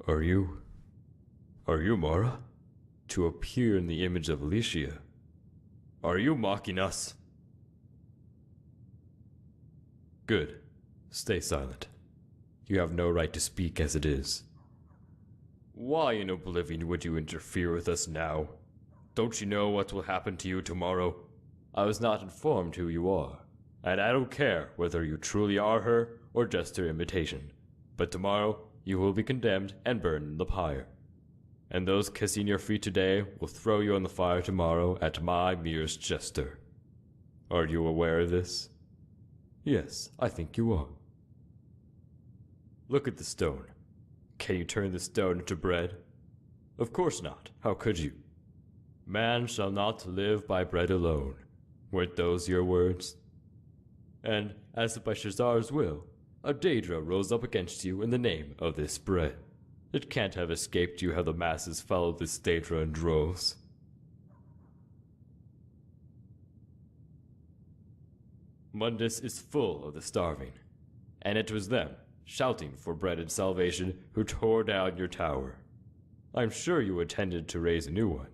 Are you Mara? To appear in the image of Alicia? Are you mocking us? Good. Stay silent. You have no right to speak as it is. Why in oblivion would you interfere with us now? Don't you know what will happen to you tomorrow? I was not informed who you are, and I don't care whether you truly are her or just her imitation. But tomorrow, you will be condemned and burned in the pyre. And those kissing your feet today will throw you in the fire tomorrow at my merest gesture. Are you aware of this? Yes, I think you are. Look at the stone. Can you turn the stone into bread? Of course not. How could you? Man shall not live by bread alone. Weren't those your words? And, as if by Shazar's will, a Daedra rose up against you in the name of this bread. It can't have escaped you how the masses followed this Daedra in droves. Mundus is full of the starving, and it was them, shouting for bread and salvation, who tore down your tower. I'm sure you intended to raise a new one,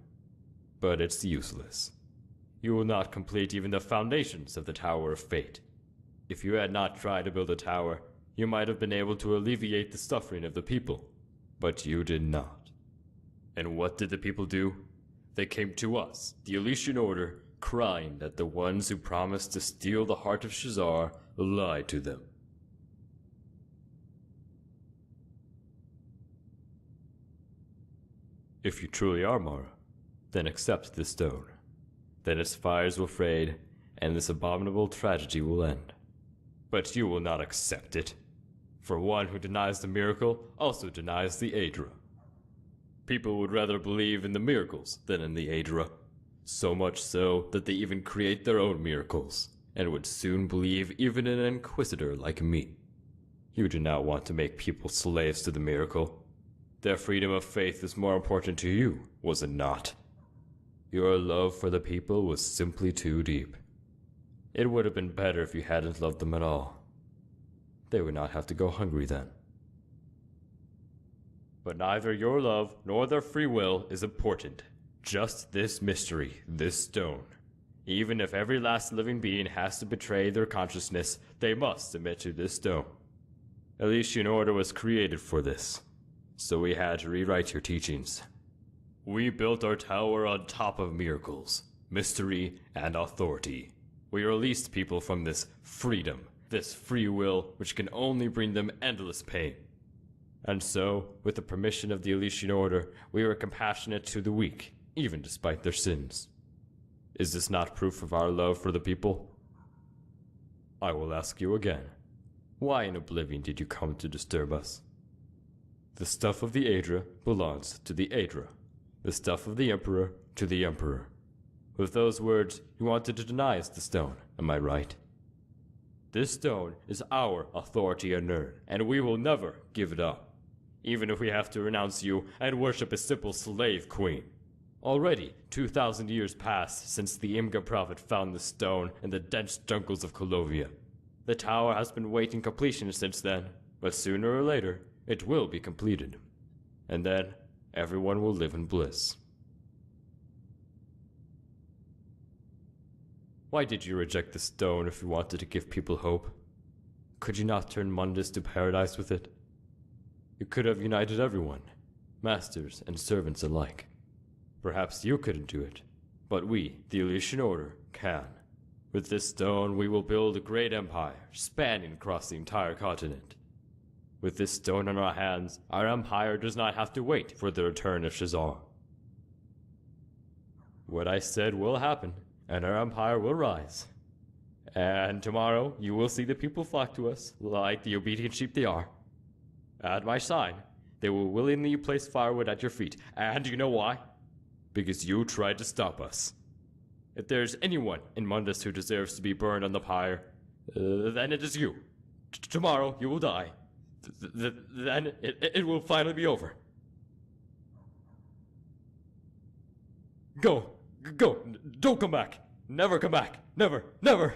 but it's useless. You will not complete even the foundations of the Tower of Fate. If you had not tried to build a tower, you might have been able to alleviate the suffering of the people, but you did not. And what did the people do? They came to us, the Elysian Order, crying that the ones who promised to steal the heart of Shazar lied to them. If you truly are Mara, then accept this stone. Then its fires will fade, and this abominable tragedy will end. But you will not accept it. For one who denies the miracle also denies the Aedra. People would rather believe in the miracles than in the Aedra. So much so that they even create their own miracles, and would soon believe even in an inquisitor like me. You do not want to make people slaves to the miracle. Their freedom of faith is more important to you, was it not? Your love for the people was simply too deep. It would have been better if you hadn't loved them at all. They would not have to go hungry then. But neither your love nor their free will is important. Just this mystery, this stone. Even if every last living being has to betray their consciousness, they must submit to this stone. Elysian Order was created for this, so we had to rewrite your teachings. We built our tower on top of miracles, mystery, and authority. We released people from this freedom, this free will which can only bring them endless pain. And so, with the permission of the Elysian Order, we were compassionate to the weak, even despite their sins. Is this not proof of our love for the people? I will ask you again. Why in oblivion did you come to disturb us? The stuff of the Aedra belongs to the Aedra. The stuff of the Emperor to the Emperor. With those words, you wanted to deny us the stone, am I right? This stone is our authority on Earth, and we will never give it up. Even if we have to renounce you and worship a simple slave queen. Already, 2,000 years passed since the Imga prophet found the stone in the dense jungles of Colovia. The tower has been waiting completion since then, but sooner or later, it will be completed. And then, everyone will live in bliss. Why did you reject the stone if you wanted to give people hope? Could you not turn Mundus to paradise with it? You could have united everyone, masters and servants alike. Perhaps you couldn't do it, but we, the Elysian Order, can. With this stone, we will build a great empire, spanning across the entire continent. With this stone in our hands, our empire does not have to wait for the return of Shazar. What I said will happen, and our empire will rise. And tomorrow, you will see the people flock to us, like the obedient sheep they are. At my sign, they will willingly place firewood at your feet, and you know why? Because you tried to stop us. If there's anyone in Mundus who deserves to be burned on the pyre, then it is you. Tomorrow, you will die. Then it will finally be over. Go! Go! Don't come back! Never come back! Never! Never!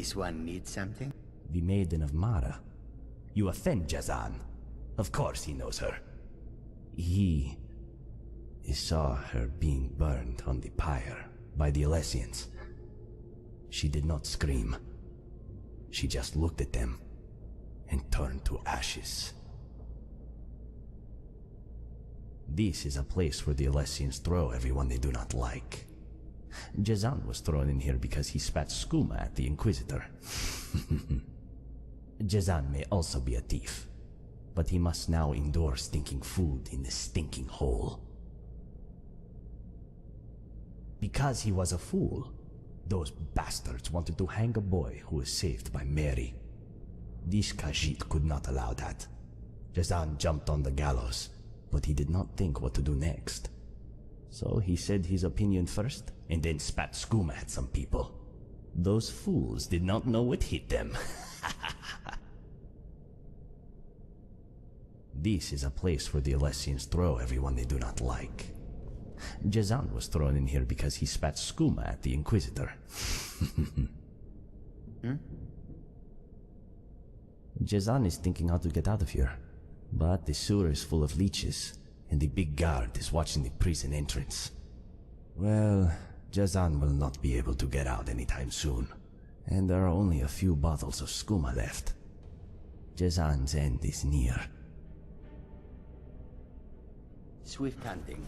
This one need something? The Maiden of Mara. You offend Jazan. Of course he knows her. He saw her being burned on the pyre by the Alessians. She did not scream. She just looked at them and turned to ashes. This is a place where the Alessians throw everyone they do not like. Jazan was thrown in here because he spat skooma at the Inquisitor. Jazan may also be a thief, but he must now endure stinking food in the stinking hole. Because he was a fool, those bastards wanted to hang a boy who was saved by Mary. This Khajiit could not allow that. Jazan jumped on the gallows, but he did not think what to do next. So he said his opinion first, and then spat skooma at some people. Those fools did not know what hit them. This is a place where the Alessians throw everyone they do not like. Jazan was thrown in here because he spat skooma at the Inquisitor. Jazan is thinking how to get out of here, but the sewer is full of leeches, and the big guard is watching the prison entrance. Well, Jazan will not be able to get out anytime soon, and there are only a few bottles of skooma left. Jazan's end is near. Swift hunting.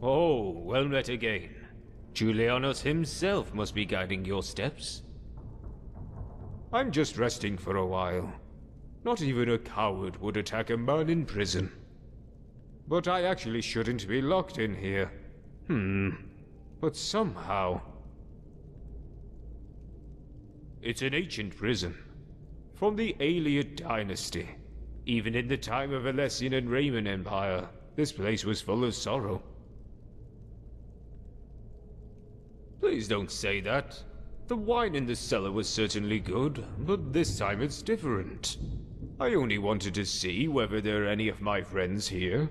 Oh, well met again. Julianos himself must be guiding your steps. I'm just resting for a while. Not even a coward would attack a man in prison. But I actually shouldn't be locked in here. But somehow... It's an ancient prison. From the Aliad dynasty. Even in the time of Alessian and Roman Empire, this place was full of sorrow. Please don't say that. The wine in the cellar was certainly good, but this time it's different. I only wanted to see whether there are any of my friends here.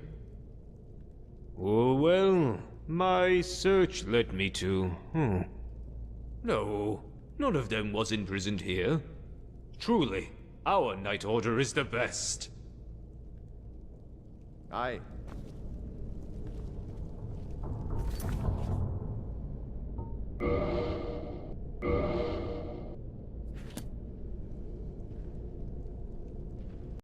Oh well, my search led me to... No, none of them was imprisoned here. Truly, our Night Order is the best. Aye,